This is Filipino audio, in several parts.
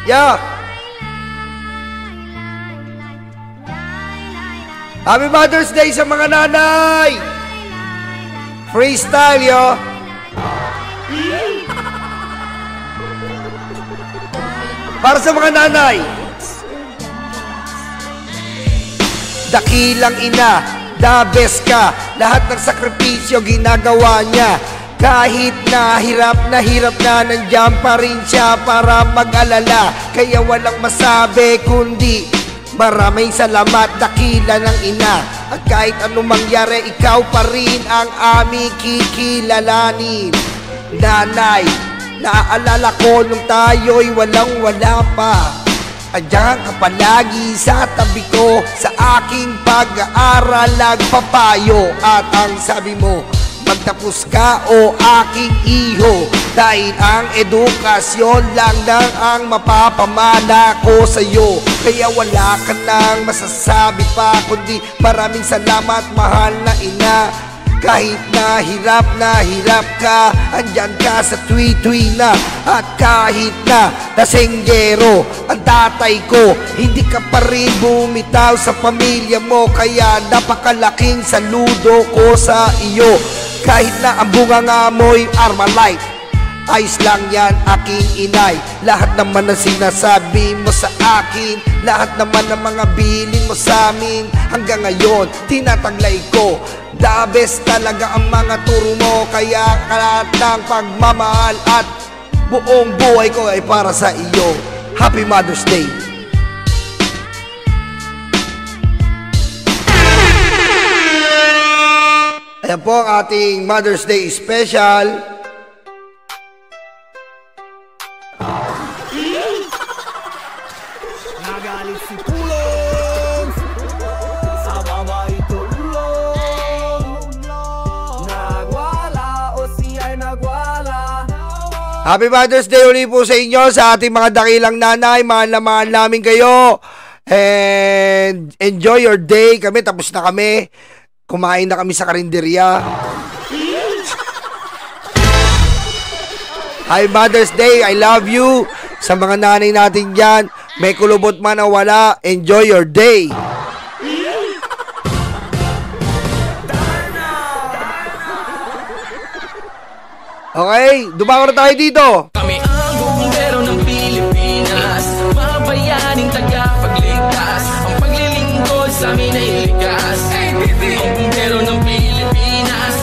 Yeah. Happy Mother's Day sa mga nanay. Freestyle, yo. Para sa mga nanay. Dakilang ina, the best ka. Lahat ng sakripisyo ginagawa niya. Kahit na hirap na nandiyan pa rin siya para mag-alala. Kaya walang masabi kundi maraming salamat, dakila ng ina. At kahit anong mangyari, ikaw pa rin ang aming kikilalanin. Nanay, naaalala ko nung tayo'y walang-wala pa. Andiyan ka palagi sa tabi ko, sa aking pag-aaral nagpapayo. At ang sabi mo, magtapos ka o aking iho, dahil ang edukasyon lang ang mapapamana ko sa'yo. Kaya wala ka nang masasabi pa kundi maraming salamat, mahal na ina. Kahit na hirap ka, andyan ka sa twi-twi na. At kahit na lasenggero ang tatay ko, hindi ka pa rin bumitaw sa pamilya mo. Kaya napakalaking saludo ko sa iyo. Kahit na ang bunganga mo'y Armalite, ayos lang yan aking inay. Lahat naman ang sinasabi mo sa akin, lahat naman ng mga bilin mo sa amin, hanggang ngayon tinataglay ko. The best talaga ang mga turo mo. Kaya lahat ng pagmamahal at buong buhay ko ay para sa iyo. Happy Mother's Day. Ayan po ang ating Mother's Day special. Nagalit si Pulong sa mamay tulong. Nagwala o siya'y nagwala. Happy Mother's Day uli po sa inyo, sa ating mga dakilang nanay. Mahal na mahal namin kayo. And enjoy your day. Kami, tapos na kami. Kumain na kami sa karinderya. Happy Mother's Day. I love you. Sa mga nanay natin dyan, may kulubot man o wala, enjoy your day. Okay, dumako na tayo dito. Kami ang bumbero ng Pilipinas, mga bayaning tagapagligtas. Ang paglilingkod sa amin ay likas. Ang bumbero ng Pilipinas.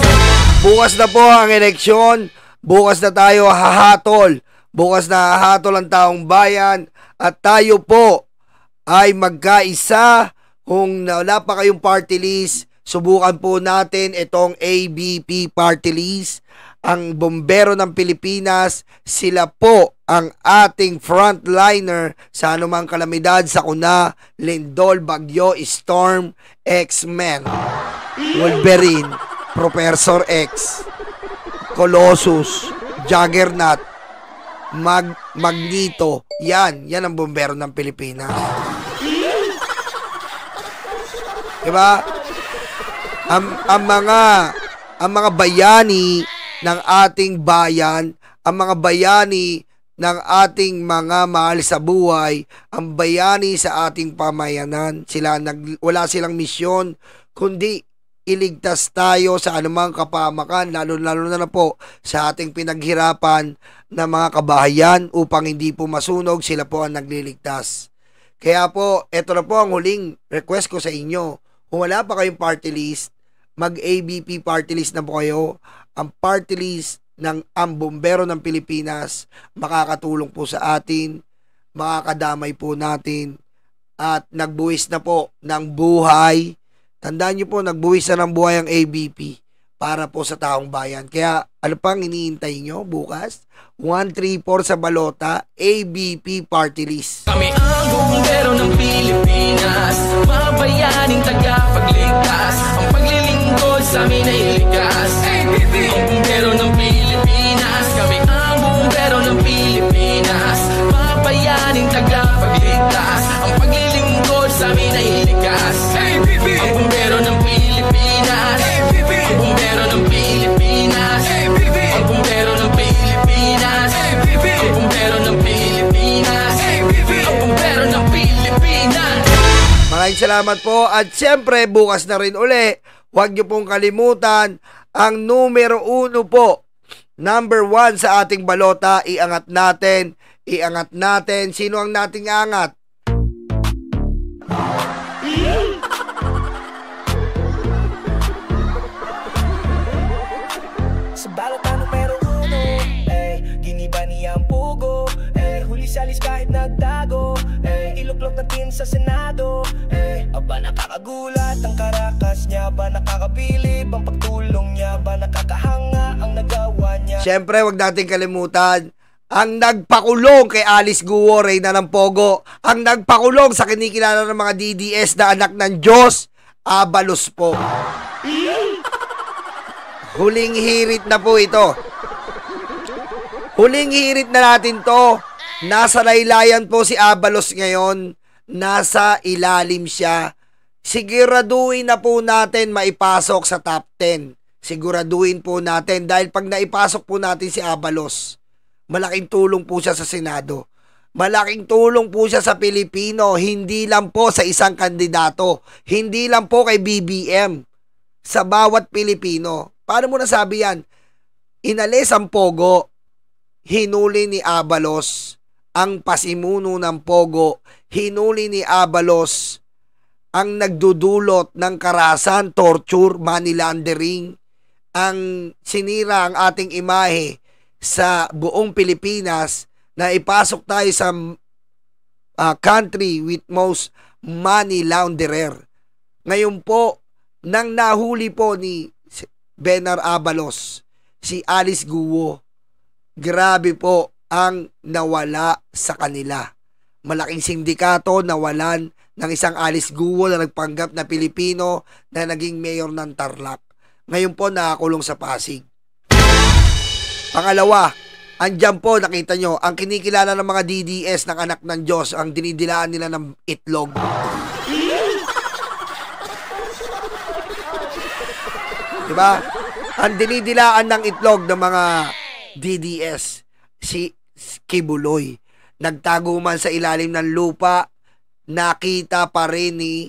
Bukas na po ang eleksyon. Bukas na tayo hahatol. Bukas na hahatol ang taong bayan. At tayo po ay magkaisa. Kung wala pa kayong party list, subukan po natin itong ABP party list. Ang Bombero ng Pilipinas, sila po ang ating frontliner sa anumang kalamidad, sakuna, lindol, bagyo, storm, X-Men, Wolverine, Professor X, Colossus, Juggernaut, Magneto. Yan ang Bombero ng Pilipinas. Diba? Ang mga bayani ng ating bayan, ang mga bayani ng ating mga mahal sa buhay, ang bayani sa ating pamayanan, wala silang misyon kundi iligtas tayo sa anumang kapahamakan, lalo na po sa ating pinaghirapan na mga kabahayan upang hindi po masunog. Sila po ang nagliligtas. Kaya po, ito na po ang huling request ko sa inyo. Kung wala pa kayong party list, mag-ABP party list na po kayo. Ang party list ng ang Bombero ng Pilipinas makakatulong po sa atin, makakadamay po natin, at nagbuwis na po ng buhay. Tandaan nyo po, nagbuwis na ng buhay ang ABP para po sa taong bayan. Kaya ano pang iniintay nyo bukas? 134 sa balota, ABP party list. Kami ang bumbero ng Pilipinas, mga bayaning tagapagligtas. Ang paglilingkod sa amin ay likas. Ang bumbero ng Pilipinas, kami ang bumbero ng Pilipinas, mga bayaning tagapagligtas. Ang paglilingkod sa amin ay likas. Ang bumbero ng Pilipinas, ang bumbero ng Pilipinas, ang bumbero ng Pilipinas, ang bumbero ng Pilipinas. Maraming salamat po. At syempre, bukas na rin uli. Huwag niyo pong kalimutan ang numero 1 po. Number 1 sa ating balota. Iangat natin. Iangat natin. Sino ang nating angat? Sa balota numero 1, giniba niya ang pugo, huli-salis kahit nagtago, iluklok natin sa Senado, aba nakakagulat ang karakas niya, ba nakakabilib ang pagtulong niya, ba nakakahanga ang nagawa niya. Siyempre, wag natin kalimutan ang nagpakulong kay Alice Guo, Reyna ng Pogo, ang nagpakulong sa kinikilala ng mga DDS na anak ng Diyos, Abalos po. Huling hirit na po ito. Huling hirit na natin to. Nasa laylayan po si Abalos ngayon. Nasa ilalim siya. Siguraduhin na po natin maipasok sa top 10. Siguraduhin po natin dahil pag naipasok po natin si Abalos, malaking tulong po siya sa Senado. Malaking tulong po siya sa Pilipino, hindi lang po sa isang kandidato, hindi lang po kay BBM, sa bawat Pilipino. Paano mo nasabi yan? Inalis ang Pogo, hinuli ni Abalos ang pasimuno ng Pogo, hinuli ni Abalos ang nagdudulot ng karahasan, torture, money laundering, ang sinira ang ating imahe sa buong Pilipinas na ipasok tayo sa country with most money launderer. Ngayon po, nang nahuli po ni Benar Abalos, si Alice Guo, grabe po ang nawala sa kanila. Malaking sindikato nawalan ng isang Alice Guo na nagpanggap na Pilipino na naging mayor ng Tarlac. Ngayon po nakakulong sa Pasig. Pangalawa, andyan po nakita nyo, ang kinikilala ng mga DDS ng anak ng Diyos, ang dinidilaan nila ng itlog. Diba? Ang dinidilaan ng itlog ng mga DDS, si Kibuloy. Nagtago man sa ilalim ng lupa, nakita pa rin ni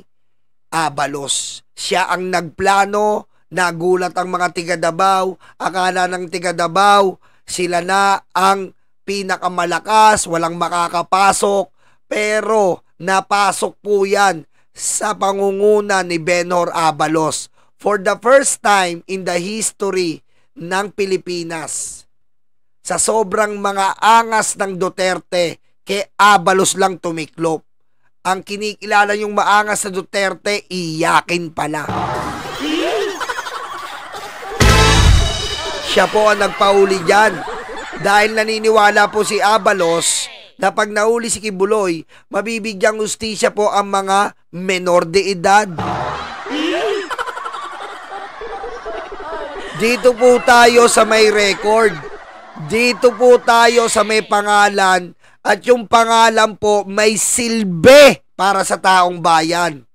Abalos. Siya ang nagplano, nagulat ang mga tiga Davao, akala ng tiga Davao, sila na ang pinakamalakas, walang makakapasok, pero napasok po yan sa pangunguna ni Benhur Abalos. For the first time in the history ng Pilipinas, sa sobrang mga angas ng Duterte, kay Abalos lang tumiklop. Ang kinikilala yung maangas na Duterte, iyakin pala. Siya po ang nagpauli dyan. Dahil naniniwala po si Abalos na pag nahuli si Kibuloy, mabibigyang hustisya po ang mga menor de edad. Dito po tayo sa may record. Dito po tayo sa may pangalan. At yung pangalan po may silbi para sa taong bayan.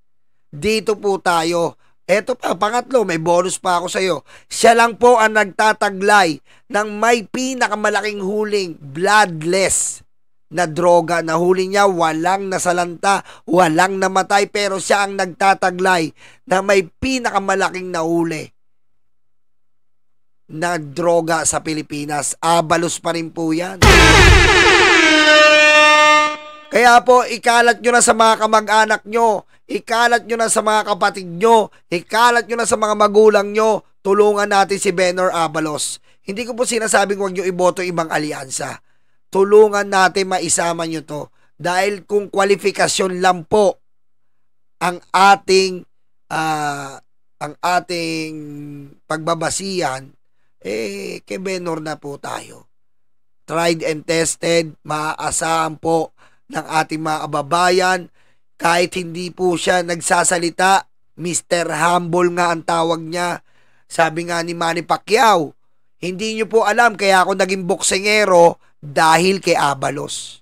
Dito po tayo. Eto pa, pangatlo, may bonus pa ako sa iyo. Siya lang po ang nagtataglay ng may pinakamalaking huling bloodless na droga. Nahuli niya, walang nasalanta, walang namatay, pero siya ang nagtataglay na may pinakamalaking nahuli na droga sa Pilipinas. Abalos pa rin po yan. Kaya po, ikalat nyo na sa mga kamag-anak nyo, ikalat nyo na sa mga kapatid nyo, ikalat nyo na sa mga magulang nyo, tulungan natin si Benhur Abalos. Hindi ko po sinasabing huwag nyo iboto ibang alyansa. Tulungan natin maisama nyo to. Dahil kung kwalifikasyon lang po ang ating pagbabasihan, kay Benhur na po tayo. Tried and tested, maaasahan po ng ating mga kababayan. Kahit hindi po siya nagsasalita, Mr. Humble nga ang tawag niya. Sabi nga ni Manny Pacquiao, hindi nyo po alam kaya ako naging boksingero dahil kay Abalos.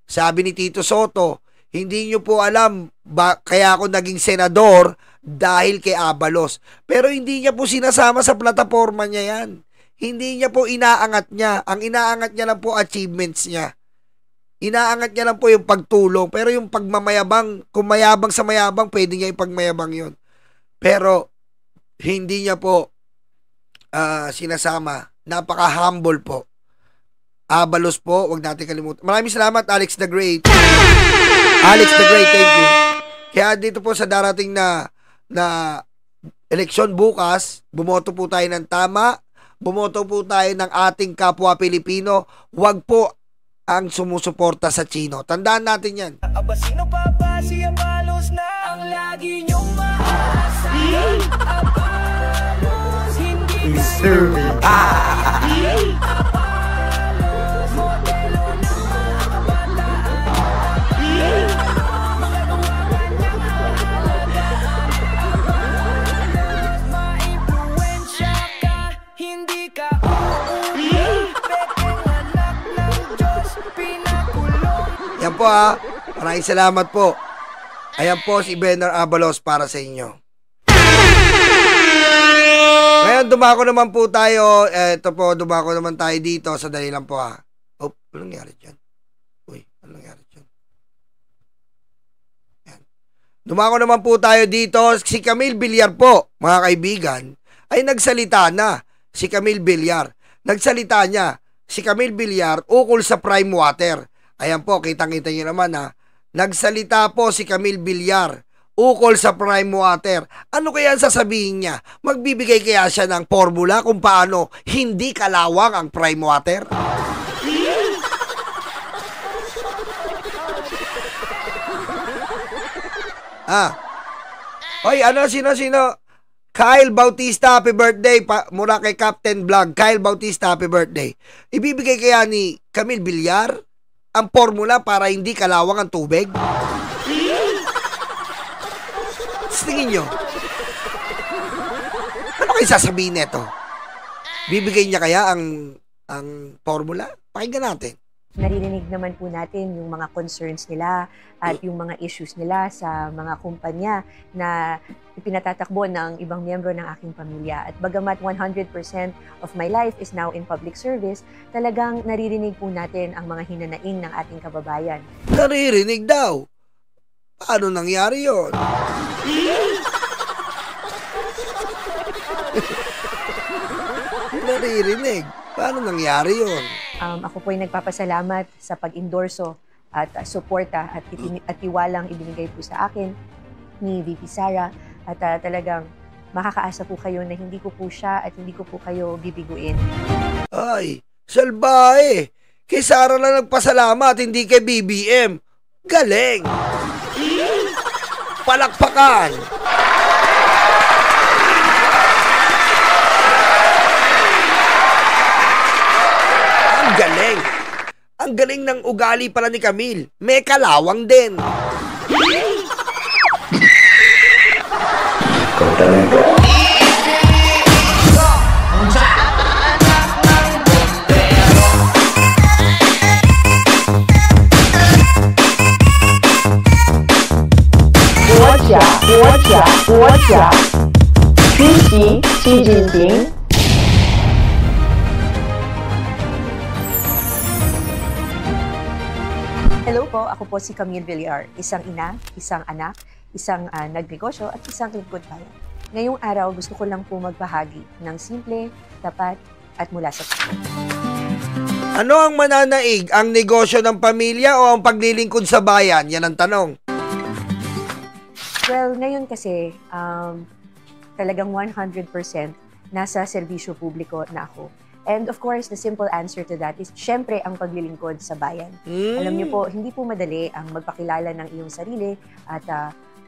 Sabi ni Tito Soto, hindi nyo po alam kaya ako naging senador dahil kay Abalos. Pero hindi niya po sinasama sa plataforma niya yan. Hindi niya po inaangat niya. Ang inaangat niya lang po achievements niya. Inaangat niya lang po yung pagtulong. Pero yung pagmamayabang, kung mayabang sa mayabang, pwede niya ipagmayabang yun. Pero, hindi niya po sinasama. Napaka-humble po. Abalos po, wag natin kalimutan. Maraming salamat, Alex the Great. Alex the Great, thank you. Kaya dito po sa darating na eleksyon bukas, bumoto po tayo ng tama, bumoto po tayo ng ating kapwa Pilipino, wag po ang sumusuporta sa Chino. Tandaan natin yan. Aba sino pa ba si Abalos na ang lagi niyong maaasahan? Abalos, hindi tayo Abalos, modelo ng mga kabataan. Magagawa kanyang halaga. Abalos, maimpluwensya ka, hindi ka uuwi. Pekeng anak ng Diyos, pinakulong. Yan po ha. Maraming salamat po. Ayan po si Benner Abalos para sa inyo. Ngayon, dumako naman po tayo. Ito po, dumako naman tayo dito. Sandali lang po ha. Oh, anong nangyari dyan? Uy, anong nangyari dyan? Ayan. Dumako naman po tayo dito. Si Camille Villar po, mga kaibigan, ay nagsalita na. Si Camille Villar. Nagsalita niya. Si Camille Villar ukol sa Prime Water. Ayan po, kitang-kita niyo naman ha. Nagsalita po si Camille Villar ukol sa Prime Water. Ano kaya ang sasabihin niya? Magbibigay kaya siya ng formula kung paano hindi kalawang ang Prime Water? Oy, ano, sino? Kyle Bautista, happy birthday. Mula kay Captain Vlog. Kyle Bautista, happy birthday. Ibibigay kaya ni Camille Villar ang formula para hindi kalawang ang tubig? Tingin nyo, ano kayo sasabihin nito? Bibigay niya kaya ang formula? Pakinggan natin. Naririnig naman po natin yung mga concerns nila at yung mga issues nila sa mga kumpanya na ipinatatakbo ng ibang miyembro ng aking pamilya. At bagamat 100% of my life is now in public service, talagang naririnig po natin ang mga hinanaing ng ating kababayan. Naririnig daw. Paano nangyari yun? Naririnig. Paano nangyari yun? Ako po ay nagpapasalamat sa pag-endorso at suporta at tiwalang ibinigay po sa akin ni VP Sara at talagang makakaasa po kayo na hindi ko po siya at hindi ko po kayo bibiguin. Ay, salbahe. Kay Sara lang nagpasalamat, hindi kay BBM. Galing. Palakpakan. Ang galing. Ang galing ng ugali pala ni Camille. May kalawang din. Watcha. Xi Jinping. Hello po, ako po si Camille Villar, isang ina, isang anak, isang nagnegosyo at isang lingkod bayan. Ngayong araw, gusto ko lang po magbahagi ng simple, tapat at mula sa puso. Ano ang mananaig? Ang negosyo ng pamilya o ang paglilingkod sa bayan? Yan ang tanong. Well, ngayon kasi, talagang 100% nasa serbisyo publiko na ako. And of course, the simple answer to that is, syempre, ang paglilingkod sa bayan. Alam niyo po, hindi po madali ang magpakilala ng iyong sarili at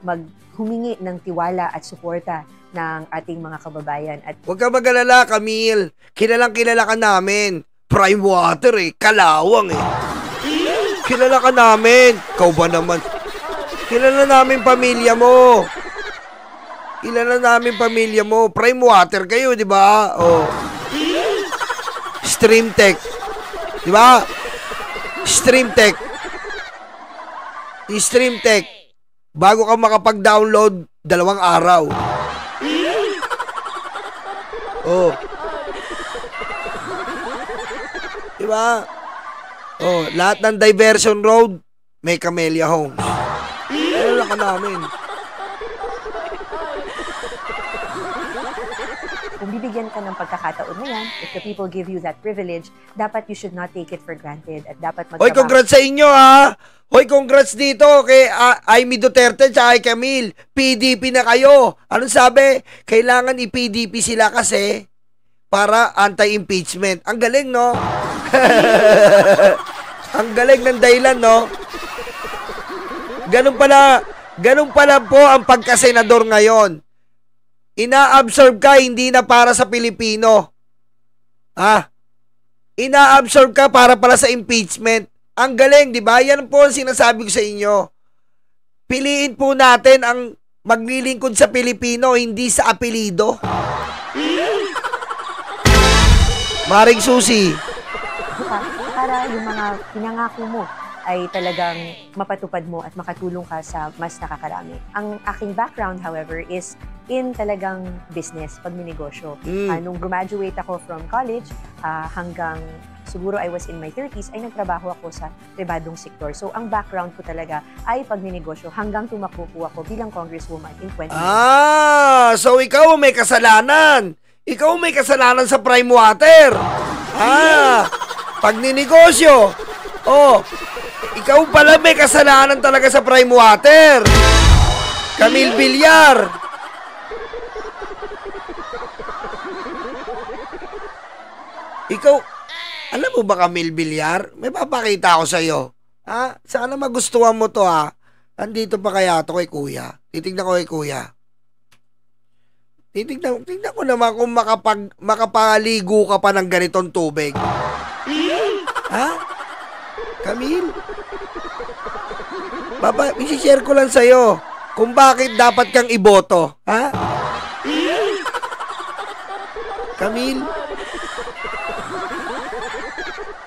maghumingi ng tiwala at suporta ng ating mga kababayan. At huwag ka mag-alala, Camille. Kilalang-kilala ka namin. Prime Water kalawang Kilala ka namin. Kau ba naman? Kilala namin pamilya mo. Kilala namin pamilya mo. Prime Water kayo, di ba? Oh. Streamtech. Di ba? Streamtech. Yung Streamtech, bago ka makapag-download, 2 araw. Oh. Di ba? Oh, lahat ng diversion road, may Camellia Homes. Ano lang ka namin. Kung bibigyan ka ng pagkakataon na yan, if the people give you that privilege, dapat you should not take it for granted at dapat Hoy, congrats sa inyo ha! Hoy, congrats dito kay Amy Duterte at kay Camille. PDP na kayo. Anong sabi? Kailangan i-PDP sila kasi para anti-impeachment. Ang galing, no? Ang galing ng dahilan, no? Ganun pala po ang pagkasenador ngayon. Ina-absorb ka, hindi na para sa Pilipino. Ha? Ina-absorb ka para pala sa impeachment. Ang galing, di ba? Yan po ang sinasabi ko sa inyo. Piliin po natin ang maglilingkod sa Pilipino, hindi sa apelido. Maring Susi. Para yung mga pinangako mo ay talagang mapatupad mo at makatulong ka sa mas nakakarami. Ang aking background, however, is in talagang business, pagninegosyo. Nung graduate ako from college, hanggang siguro I was in my 30s, ay nagtrabaho ako sa pribadong sektor. So, ang background ko talaga ay pagninegosyo hanggang tumakbo po ako bilang congresswoman in 2019. So ikaw may kasalanan. Ikaw may kasalanan sa Prime Water. Pagninegosyo. Oh, ikaw pala may kasalanan talaga sa Prime Water. Camille Villar. Ikaw, alam mo ba Camille Villar? May papakita ako sa'yo. Sana magustuhan mo to ha. Andito pa kaya to kay kuya. Titignan ko kay kuya. Tingnan ko naman kung makapaligo ka pa ng ganitong tubig. Camille? Isi-share ko lang sa'yo kung bakit dapat kang iboto. Camille?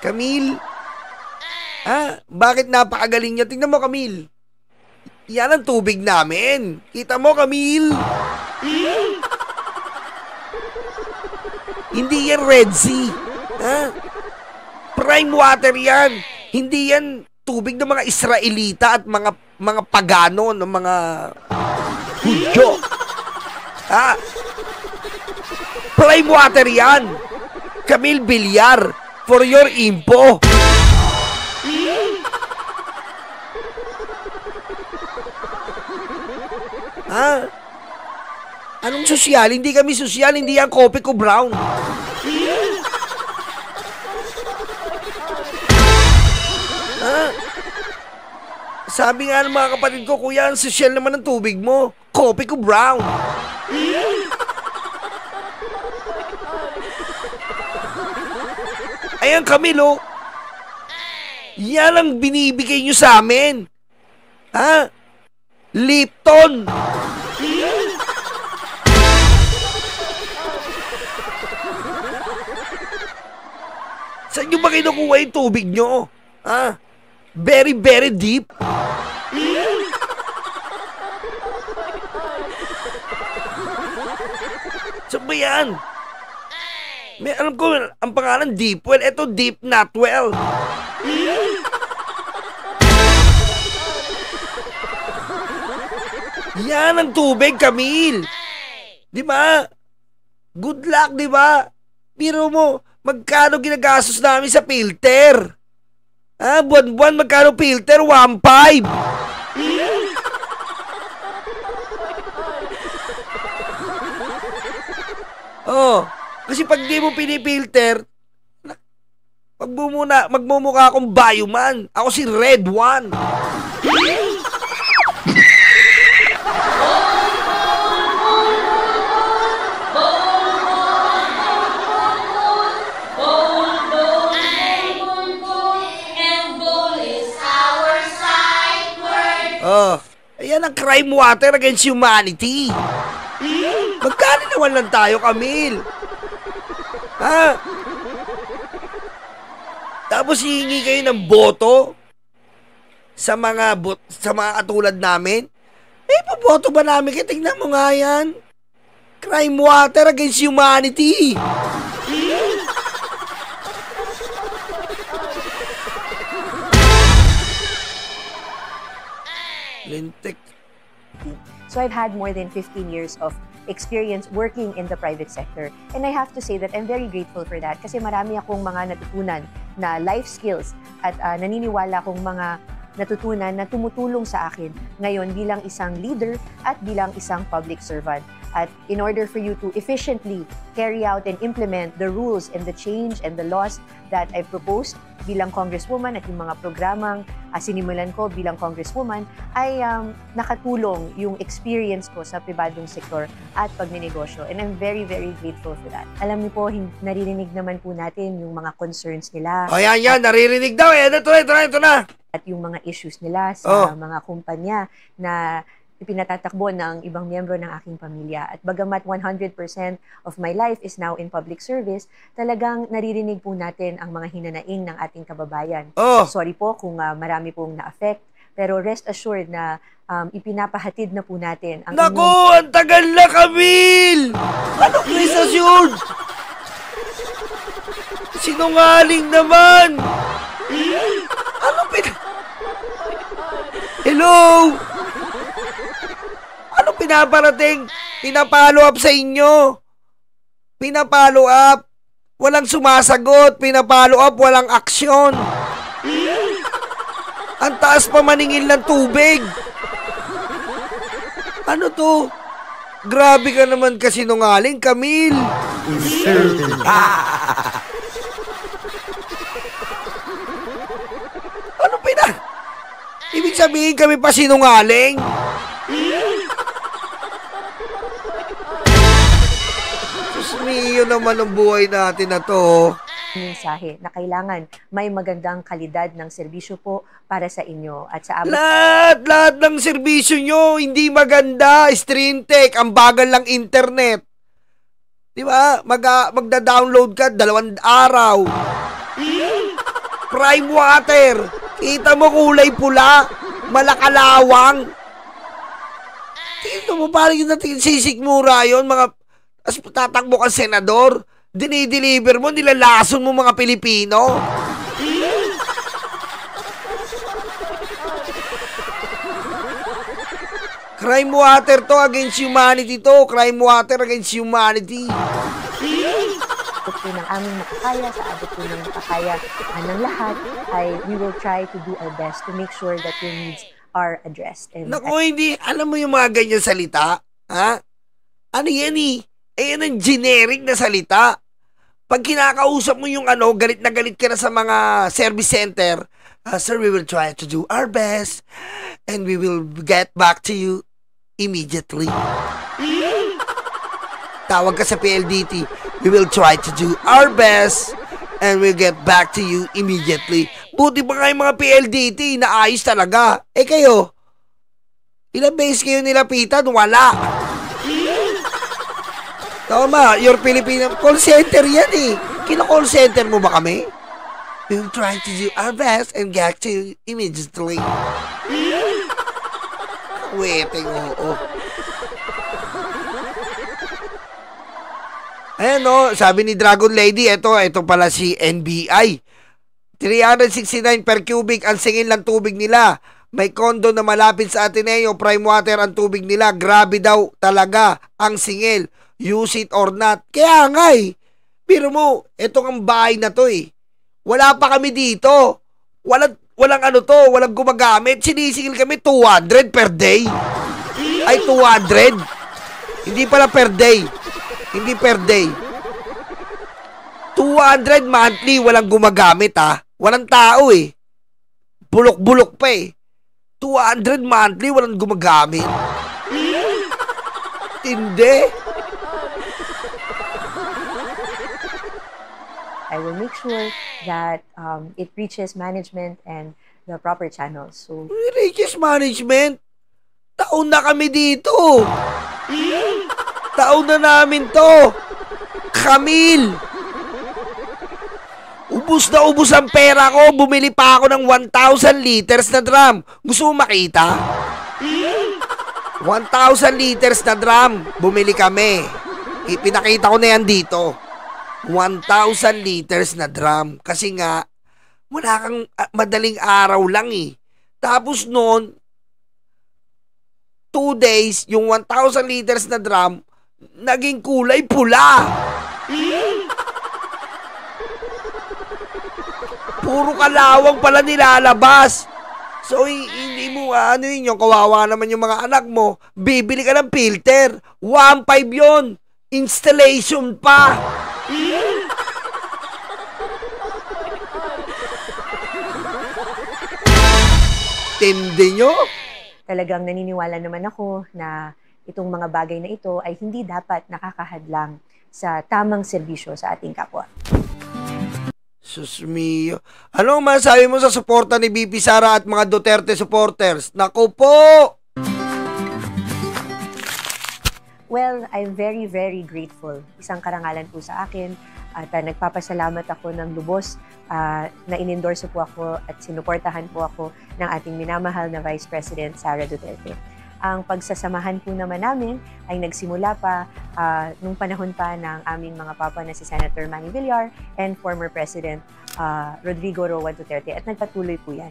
Camille? Bakit napakagaling niya? Tingnan mo, Camille. Yan ang tubig namin. Kita mo, Camille? Hindi yan Red Sea. Prime water yan. Hindi yan tubig ng mga Israelita at mga pagano, ng mga Hudyo. Prime water yan. Camille Villar, for your info. Anong sosyal? Hindi kami sosyal, hindi yan kopi ko brown. Sabi nga ng mga kapatid ko, kuya, ang sosyal naman ng tubig mo. Kopi ko brown. Ayan, Camilo. Yan ang binibigay nyo sa amin. Lipton. Saan nyo ba kinukuha yung tubig nyo? Very, very deep. Saan ba yan? May alam ko, ang pangalan Deep Well. Ito Deep Not Well. Yan ang tubig, Camille. Di ba? Good luck, di ba? Biro mo, magkano ginagastos namin sa filter? Buwan-buwan, magkano filter? 1.5. Kasi pag di mo pinipilter, magmumukha akong bayuman. Ako si Red One. Ayan ang crime water against humanity. Magkano naman lang tayo, Camille? Tapos hihingi kayo ng boto sa mga katulad namin? Ipoboto ba namin? Kaya tingnan mo nga yan. Crime water against humanity. Lintek. So I've had more than 15 years of experience working in the private sector. And I have to say that I'm very grateful for that kasi marami akong mga natutunan na life skills at naniniwala akong mga natutunan na tumutulong sa akin ngayon bilang isang leader at bilang isang public servant. At in order for you to efficiently carry out and implement the rules and the change and the laws that I proposed bilang congresswoman at yung mga programang sinimulan ko bilang congresswoman ay nakatulong yung experience ko sa pribadong sektor at pagnenegosyo. And I'm very, very grateful for that. Alam niyo po, naririnig naman po natin yung mga concerns nila. O yan, naririnig daw eh. Ito na. At yung mga issues nila sa mga kumpanya na ipinatatakbo ng ibang miyembro ng aking pamilya. At bagamat 100% of my life is now in public service, talagang naririnig po natin ang mga hinanaing ng ating kababayan. Sorry po kung marami pong na-affect, pero rest assured na ipinapahatid na po natin ang ang tagal na, Camille! Ano rest assured? Sinungaling naman! Hello? Ano pinaparating? Pinapalo up sa inyo. Pinapalo up. Walang sumasagot. Pinapalo up. Walang aksyon. Ang taas pa maningil ng tubig. Ano to? Grabe ka naman kasi nungaling, Camille. Ibig sabihin kami pa sinungaling? Diyos mio naman ang buhay natin na to. Mensahe na kailangan may magandang kalidad ng serbisyo po para sa inyo at sa lahat ng serbisyo nyo hindi maganda. Streamtech, ang bagal lang internet. Di ba? Magda-download ka 2 araw. Prime water. Kita mo kulay pula, malakalawang. Tingnan mo, parang yung sisikmura yun, mga tatakbo kang senador, dinideliver mo, nilalason mo mga Pilipino. Crime water to, against humanity to. Crime water against humanity. Po ng aming makakaya, sa abot po ng makakaya ng lahat, we will try to do our best to make sure that your needs are addressed. And naku, hindi. Alam mo yung mga ganyan salita? Ha? Ano yan eh? Yan ang generic na salita. Pag kinakausap mo yung galit na galit ka na sa mga service center, sir, we will try to do our best and we will get back to you immediately. Tawag ka sa PLDT, we will try to do our best and we'll get back to you immediately. Buti pa nga yung mga PLDT, naayos talaga. Kayo, ilang beses kayo nilapitan? Wala. Tama, your Filipino call center yan eh. Kina-call center mo ba kami? We will try to do our best and get to you immediately. Waiting, oo. Ayan sabi ni Dragon Lady, ito pala si NBI. 369 per cubic ang singil ng tubig nila. May kondo na malapit sa Ateneo, prime water ang tubig nila. Grabe daw talaga ang singil. Use it or not. Kaya nga pero mo, etong ang bahay na to wala pa kami dito. Walang gumagamit. Sinisingil kami 200 per day. Ay, 200. Hindi pala per day. Hindi per day. 200 monthly, walang gumagamit Walang tao Bulok-bulok pa 200 monthly, walang gumagamit. Hindi. I will make sure that it reaches management and the proper channels. So, reaches management? Taon na kami dito. Taon na namin to. Camille. Ubus na ubus ang pera ko. Bumili pa ako ng 1,000 liters na drum. Gusto mo makita? 1,000 liters na drum. Bumili kami. Ipinakita ko na yan dito. 1,000 liters na drum. Kasi nga, wala kang madaling araw lang Tapos noon, 2 days, yung 1,000 liters na drum, naging kulay pula. Puro kalawang pala nilalabas. So, hindi mo, ano yun, yung kawawa naman yung mga anak mo, bibili ka ng filter. 1.5 yun. Installation pa. Tindi nyo? Talagang naniniwala naman ako na itong mga bagay na ito ay hindi dapat nakakahadlang sa tamang serbisyo sa ating kapwa. Sus mio. Ano ang masasabi mo sa suporta ni BP Sara at mga Duterte supporters? Naku po! Well, I'm very, very grateful. Isang karangalan po sa akin at nagpapasalamat ako ng lubos na in-endorse po ako at sinuportahan po ako ng ating minamahal na Vice President Sara Duterte. Ang pagsasamahan po naman namin ay nagsimula pa nung panahon pa ng aming mga papa na si Senator Manny Villar and former President Rodrigo Roa Duterte at nagpatuloy po yan.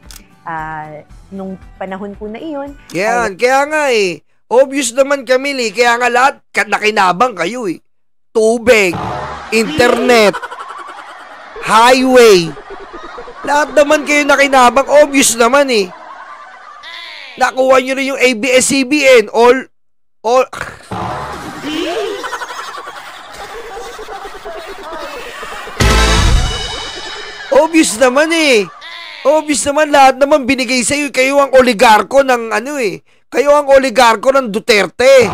Nung panahon po na iyon... Yan, kaya nga eh. Obvious naman Camille, kaya nga lahat nakinabang kayo eh. Tubig, internet, highway. Lahat naman kayo nakinabang, obvious naman eh. Nakuha nyo rin yung ABS-CBN, all... Obvious naman eh. Obvious naman, lahat naman binigay sa'yo. Kayo ang oligarko ng ano eh. Kayo ang oligarko ng Duterte.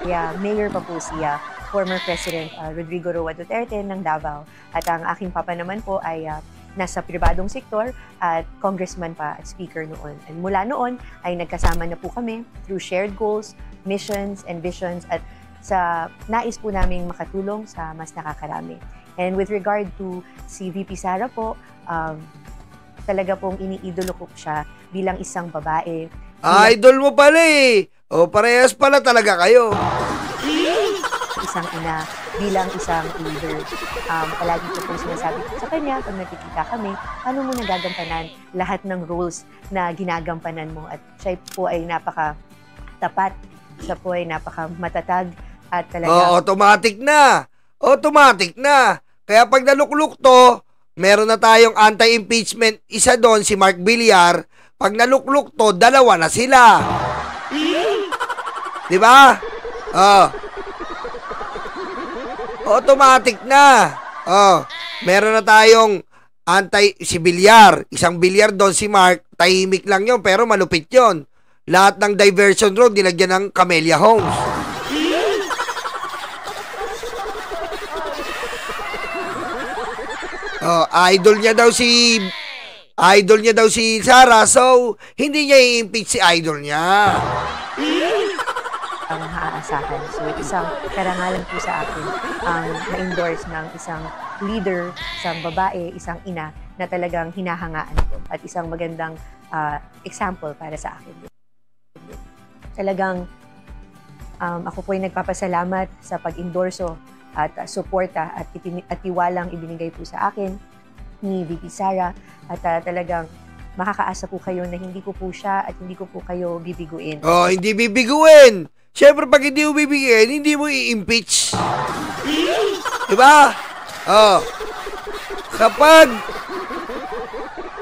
Yeah, Mayor pa po siya, former President Rodrigo Roa Duterte ng Davao. At ang aking papa naman po ay nasa pribadong sektor at congressman pa at speaker noon. And mula noon ay nagkasama na po kami through shared goals, missions, and visions at sa nais po naming makatulong sa mas nakakarami. And with regard to si VP Sara po, talaga pong iniidolo ko siya bilang isang babae. Idol mo pala eh. O parehas pala talaga kayo. Isang ina, bilang isang leader. Palagi ko po sinasabi sa kanya pag nakikita kami, paano mo nagagampanan lahat ng roles na ginagampanan mo. At siya po ay napaka-tapat, siya po ay napaka-matatag at talaga... Automatic na. Automatic na. Kaya pag nalukluk to, meron na tayong anti-impeachment. Isa doon, si Mark Villar. Pag nalukluk to, dalawa na sila. Diba? Automatic na. Meron na tayong si Villar. Isang Villar doon, si Mark. Tahimik lang yun, pero malupit yun. Lahat ng diversion road, nilagyan ng Camellia Homes. Idol niya daw si Sara, so hindi niya i-impeach si idol niya. Ang maaasahan. So isang karangalan po sa akin ang na-endorse ng isang leader, isang babae, isang ina na talagang hinahangaan ko at isang magandang example para sa akin. Talagang ako po ay nagpapasalamat sa pag-endorso at suporta at tiwalang ibinigay po sa akin ni VP Sara at talagang makakaasa po kayo na hindi ko po siya at hindi ko po kayo bibiguin. Hindi bibiguin. Siyempre pag hindi mo bibiguin, hindi mo i-impeach. Diba?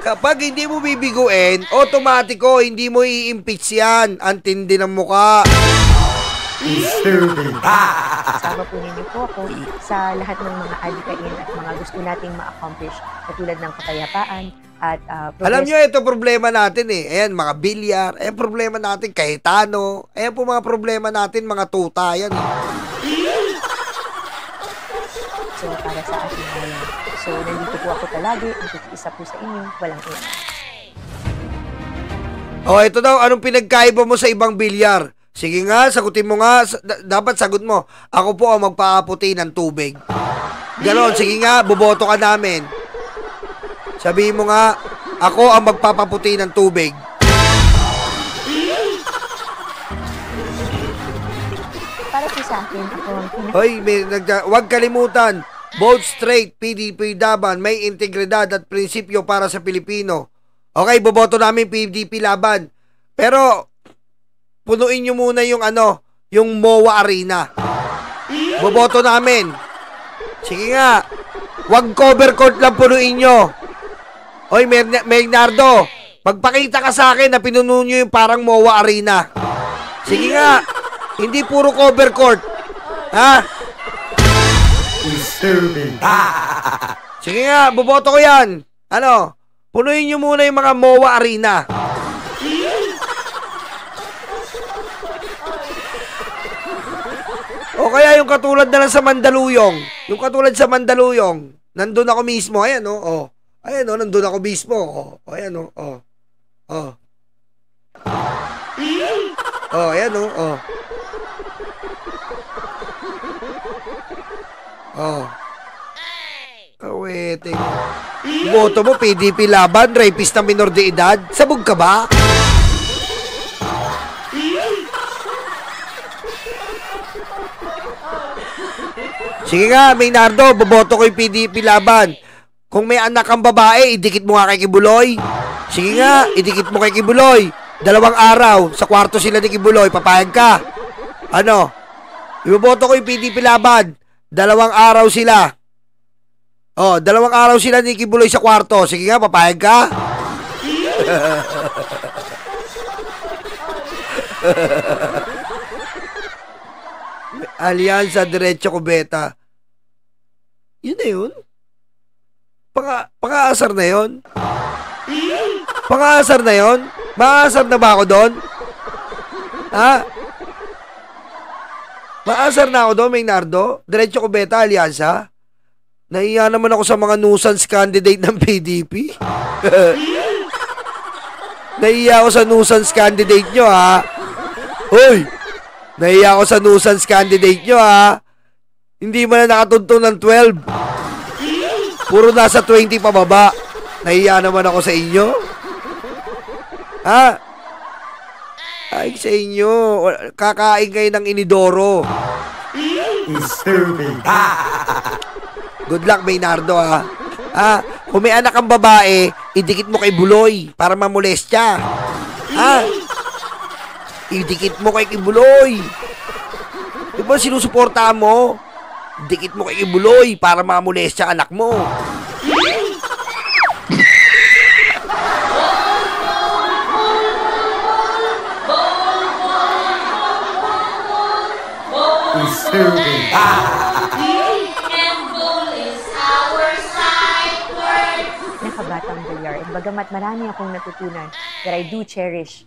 Kapag hindi mo bibiguin, automatiko hindi mo i-impeach yan. Ang tindi ng mukha. Kasama po ninyo po ako sa lahat ng mga adikain at mga gusto nating ma-accomplish katulad ng kapayapaan at alam nyo, ito problema natin eh. Ayan, mga Villar. Ayan, problema natin, Cayetano. Ayan po mga problema natin, mga tuta yan. So, para sa ating bayan. So, nandito po ako palagi. Isa po sa inyo, walang ilan. Ito daw, anong pinagkaiba mo sa ibang Villar? Sige nga, sagutin mo nga. Dapat sagot mo. Ako po ang magpaaputi ng tubig. Ganon, sige nga, boboto ka namin. Sabihin mo nga, ako ang magpapaputi ng tubig. Para po sa akin, ako ang Hoy, huwag kalimutan. Both straight, PDP Laban, may integridad at prinsipyo para sa Pilipino. Okay, boboto namin PDP Laban. Pero, punuin nyo muna yung yung MOA Arena. Boboto namin. Sige nga. Wag cover court lang punuin nyo. Oy, Maynardo, magpakita ka sa akin na pinuno nyo yung parang MOA Arena. Sige nga. Hindi puro cover court. Ha? Sige nga, boboto ko yan. Punuin nyo muna yung mga MOA Arena. O kaya yung katulad na lang sa Mandaluyong. Yung katulad sa Mandaluyong. Nandun ako mismo. Ayan o. Ayan o, nandun ako mismo. Ayan o. Ayan o. Kaweting. Boto mo, PDP Laban, rapist na minor de edad. Sabog ka ba? Sige nga, Maynardo, boboto ko yung PDP Laban. Kung may anak kang babae, idikit mo nga kay Kibuloy. Sige nga, idikit mo kay Kibuloy. 2 araw, sa kwarto sila ni Kibuloy, papayag ka. Iboboto ko yung PDP Laban. 2 araw sila. 2 araw sila ni Kibuloy sa kwarto. Sige nga, papayag ka. Alyansa Diretso Cubeta. Yun na yun. Pang-aasar na yun. Pang-aasar na yun. Maasar na ba ako doon? Ha? Maasar na ako doon, Maynardo? Diretso Cubeta, Alyansa? Nahiya naman ako sa mga nuisance candidate ng PDP. Nahiya ako sa nuisance candidate nyo, ha? Hoy! Nahiya ako sa nuisance candidate nyo, ha? Hindi man na nakatuntong ng 12. Puro nasa 20 pababa. Nahiya naman ako sa inyo. Ha? Ay, sa inyo. Kakain kayo ng inidoro. Good luck, Maynardo, ha? Kung may anak kang babae, idikit mo kay Buloy para mamolestya. Ha? Idikit mo kay Kibuloy. Diba sinusuportahan mo? Dikit mo kay Kibuloy para mamolestya anak mo. Nakabatang Bilyar. Bagamat marami akong natutunan that I do cherish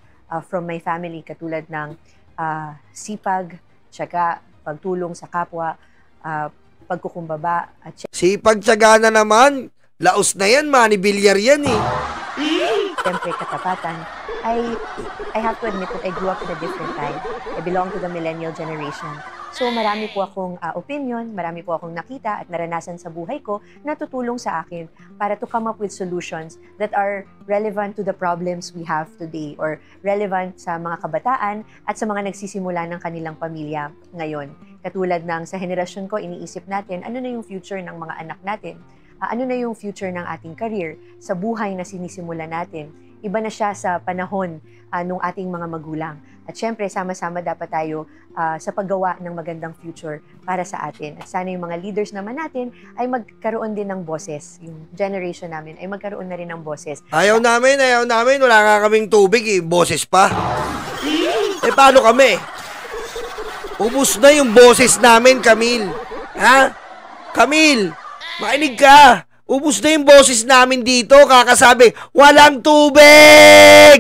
from my family, katulad ng sipag, tsaka pagtulong sa kapwa, pagkukumbaba, at sipag, tsaga na naman. Laos na yan, Manny Bilyar yan eh. siyempre katapatan. I have to admit that I grew up in a different time. I belong to the millennial generation. So marami po akong opinion, marami po akong nakita at naranasan sa buhay ko na tutulong sa akin para to come up with solutions that are relevant to the problems we have today or relevant sa mga kabataan at sa mga nagsisimula ng kanilang pamilya ngayon. Katulad ng sa henerasyon ko, iniisip natin ano na yung future ng mga anak natin, ano na yung future ng ating career sa buhay na sinisimula natin. Iba na siya sa panahon ng ating mga magulang. At syempre, sama-sama dapat tayo sa paggawa ng magandang future para sa atin. At sana yung mga leaders naman natin ay magkaroon din ng boses. Yung generation namin ay magkaroon na rin ng boses. Ayaw namin. Wala nga kaming tubig eh. Boses pa. Paano kami? Ubus na yung boses namin, Camille. Ha? Camille, makinig ka. Ubus na yung boses namin dito. Kakasabi, walang tubig!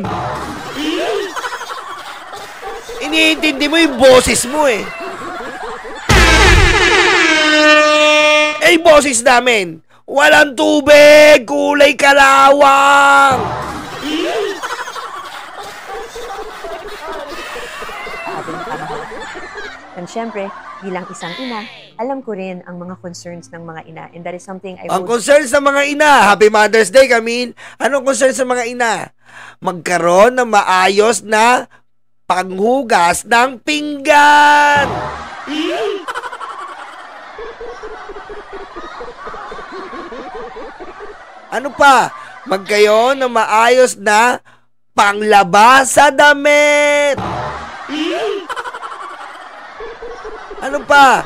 Iniintindi mo yung boses mo eh. Eh, boses namin. Walang tubig! Kulay kalawang! And syempre, bilang isang ina, alam ko rin ang mga concerns ng mga ina. And that is something I Ang concerns ng mga ina, Happy Mother's Day, Camille. Anong concerns ng mga ina? Magkaroon ng maayos na panghugas ng pinggan. Ano pa? Magkayo na maayos na panglabas sa damit. Ano pa?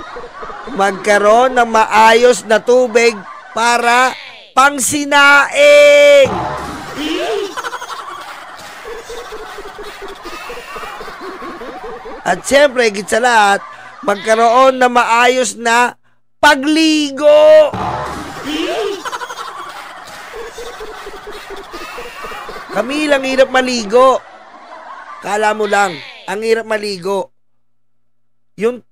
Magkaroon ng maayos na tubig para pangsinaing. At syempre, higit sa lahat, magkaroon na maayos na pagligo. Kami lang hirap maligo. Kala mo lang, ang hirap maligo. Yung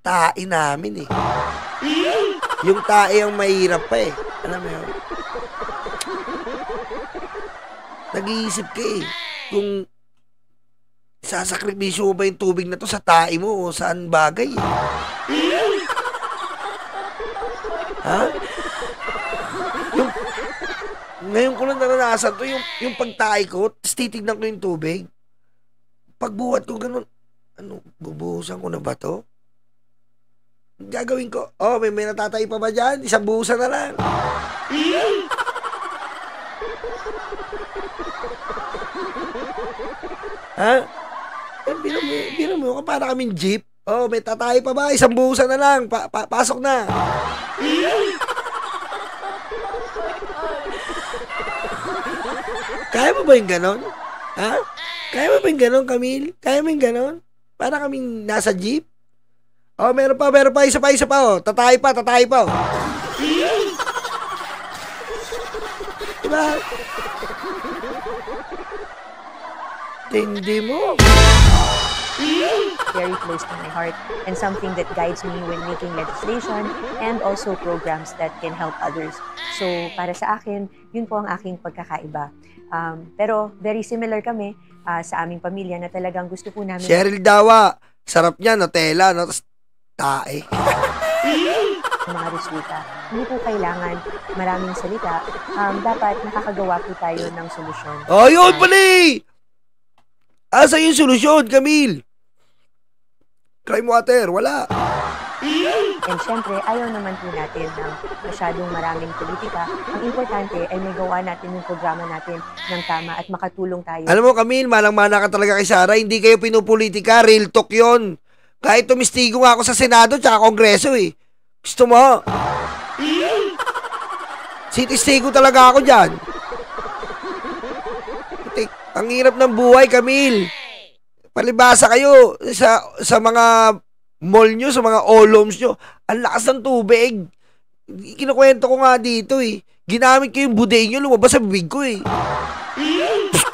tae namin eh. Yung tae ang mahirap pa eh. Alam mo yun? Nag-iisip ka eh. Kung sasakripisyo mo ba yung tubig na to sa tae mo o saan bagay eh. Ha? Ngayon ko lang naranasan to, yung pagtae ko, tapos titignan ko yung tubig. Pagbuhat ko ganun, bubuhusan ko na ba to? Gagawin ko, may natatay pa ba dyan? Isang buhusan na lang. Ha? Biro mo, para kaming jeep. May tatay pa ba? Isang buhusan na lang. Pasok na. Kaya mo ba yung ganon? Ha? Kaya mo ba yung ganon, Camille? Kaya mo yung ganon? Para kaming nasa jeep? Meron pa. Isa pa. Tatay pa. Diba? Hindi mo. Very close to my heart and something that guides me when making legislation and also programs that can help others. So, para sa akin, yun po ang aking pagkakaiba. Pero very similar kami sa aming pamilya na talagang gusto po namin... Cheryl Dawa, sarap niya, Nutella, no? Tapos tae. Mga resulta. Hindi po kailangan maraming salita. Dapat nakakagawa po tayo ng solusyon. Yun pala eh! Asa yung solusyon, Camille? Crime water, wala. And syempre, ayaw naman po natin ng masyadong maraming politika. Ang importante ay may gawa natin yung programa natin ng tama at makatulong tayo. Alam mo, Camille, malang-mana ka talaga kay Sarah. Hindi kayo pinupolitika, real talk yun. Kahit tumistigo nga ako sa Senado tsaka Kongreso eh. Gusto mo? Sitistigo talaga ako dyan. Ang hirap ng buhay, Camille. Palibasa kayo sa mga mall nyo, sa mga all-homes nyo. Ang lakas ng tubig. Kinukwento ko nga dito eh. Ginamit ko yung buday nyo, lumabas sa bibig ko eh.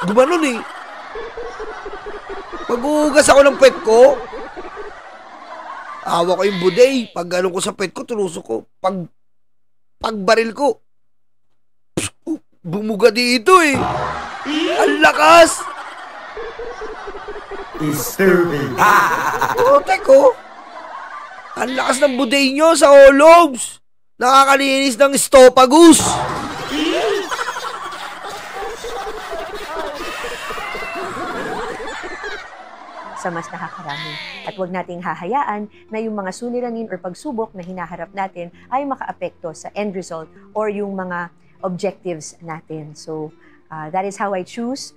Gumanon eh. Pag-uugas ako ng pet ko, awa ko yung buday. Pag ko sa pet ko, tulusok ko. Pagbaril ko, bumuga dito eh. Ang lakas! Disturbing. Teko. Ang lakas ng buday nyo sa all-homes. Nakakalinis ng esophagus. Sa mas nakakarami. At huwag nating hahayaan na yung mga suliranin or pagsubok na hinaharap natin ay makaapekto sa end result or yung mga objectives natin. So, that is how I choose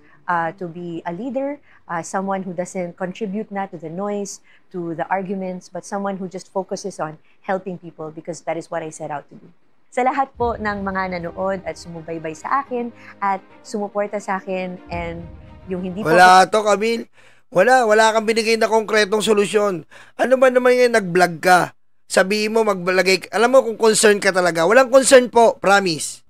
to be a leader, someone who doesn't contribute na to the noise, to the arguments, but someone who just focuses on helping people because that is what I set out to do. Sa lahat po ng mga nanood at sumubaybay sa akin at sumuporta sa akin and yung hindi po... Wala to, Camille. Wala kang binigay na konkretong solusyon. Ano ba naman yung nag-vlog ka? Sabihin mo, magbalagay. Alam mo kung concern ka talaga. Walang concern po, promise.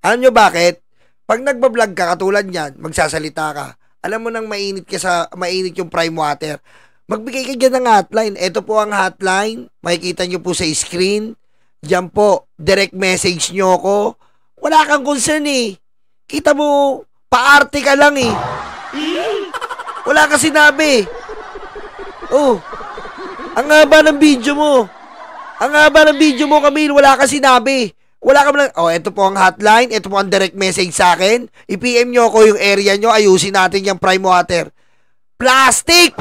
Alam nyo bakit? Pag nagbablog ka, katulad niyan, magsasalita ka, alam mo nang mainit yung prime water. Magbigay ka dyan ng hotline. Ito po ang hotline. Makikita nyo po sa screen. Diyan po, direct message nyo ko. Wala kang concern eh. Kita mo, paarte ka lang eh. Wala ka sinabi. Ang haba ng video mo. Camille, wala ka sinabi. Wala ka lang, ito po ang hotline, ito po ang direct message sa akin. I-PM nyo ako yung area nyo, ayusin natin yung prime water. Plastic!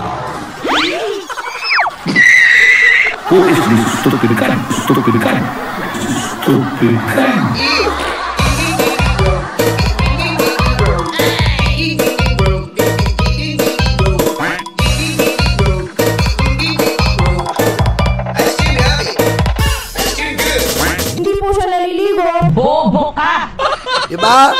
Who is this stupid guy? Stupid guy? Stupid guy? Diba?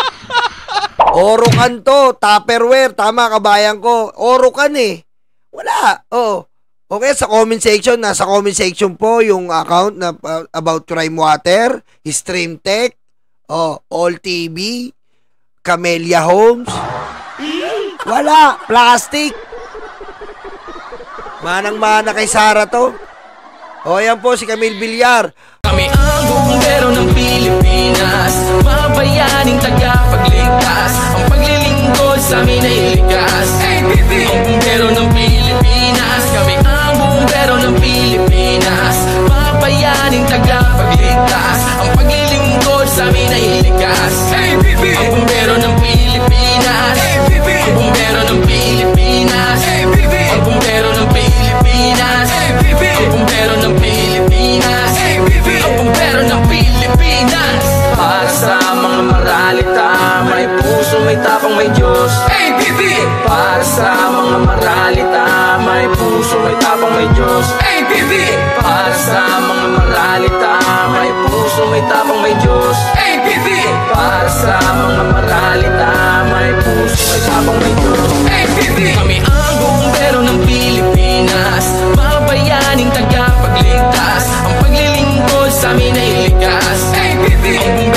Orokan to, Tupperware, tama kabayan ko. Orokan eh. Wala. Oh. Okay, sa comment section, nasa comment section po yung account na about Crime Water, Stream Tech, All TV, Camellia Homes. Wala, plastic. Manang-mana kay Sara to. O, yan po si Camille Villar. Kami ang bumbero ng Pilipinas, mabayaning tagapagligtas. Ang paglilingkod sa amin ay likas. Ang bumbero ng Pilipinas, kami ang bumbero ng Pilipinas, mabayaning tagapagligtas. Ang paglilingkod sa amin ay likas. Ang bumbero ng Pilipinas, ang bumbero ng Pilipinas, ang bumbero ng Pilipinas, ang bumbero ng Pilipinas, ang bumbero ng Pilipinas. Para sa mga maralita, may puso, may tapang, may Diyos. Para sa mga maralita, may puso, may tapang, may Diyos. Para sa mga maralita, may puso, may tapang, may Diyos. Para sa mga maralita, may puso, may tapang, may Diyos. Kami ang bumbero ng Pilipinas, mabayaning tagapagligtas. Ang paglilingkod sa amin ay likas. Ang